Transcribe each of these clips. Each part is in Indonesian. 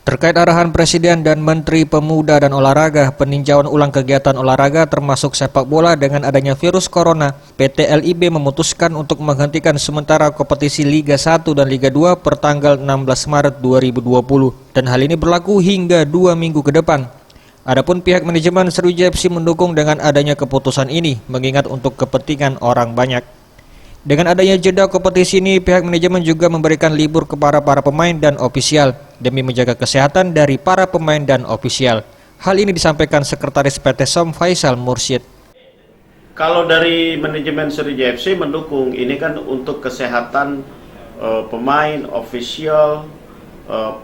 Terkait arahan Presiden dan Menteri Pemuda dan Olahraga peninjauan ulang kegiatan olahraga termasuk sepak bola dengan adanya virus corona, PT LIB memutuskan untuk menghentikan sementara kompetisi Liga 1 dan Liga 2 per tanggal 16 Maret 2020 dan hal ini berlaku hingga 2 minggu ke depan. Adapun pihak manajemen Sriwijaya FC mendukung dengan adanya keputusan ini mengingat untuk kepentingan orang banyak. Dengan adanya jeda kompetisi ini, pihak manajemen juga memberikan libur kepada para pemain dan ofisial demi menjaga kesehatan dari para pemain dan ofisial. Hal ini disampaikan Sekretaris PT SOM Faisal Mursyid. Kalau dari manajemen Sriwijaya FC mendukung, ini kan untuk kesehatan pemain, ofisial,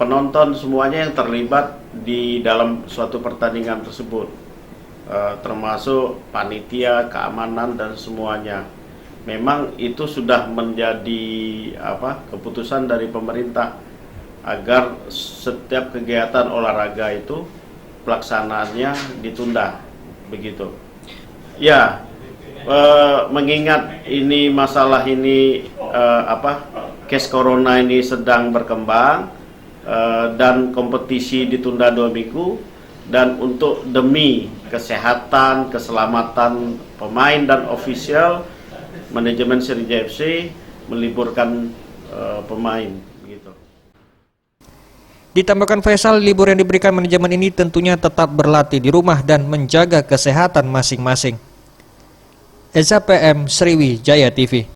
penonton semuanya yang terlibat di dalam suatu pertandingan tersebut, termasuk panitia, keamanan dan semuanya. Memang itu sudah menjadi keputusan dari pemerintah agar setiap kegiatan olahraga itu pelaksanaannya ditunda begitu. Ya, mengingat ini masalah ini case corona ini sedang berkembang dan kompetisi ditunda 2 minggu dan untuk demi kesehatan, keselamatan pemain dan ofisial, manajemen Sriwijaya FC meliburkan pemain gitu. Ditambahkan Faisal, libur yang diberikan manajemen ini tentunya tetap berlatih di rumah dan menjaga kesehatan masing-masing. Eza PM, Sriwijaya TV.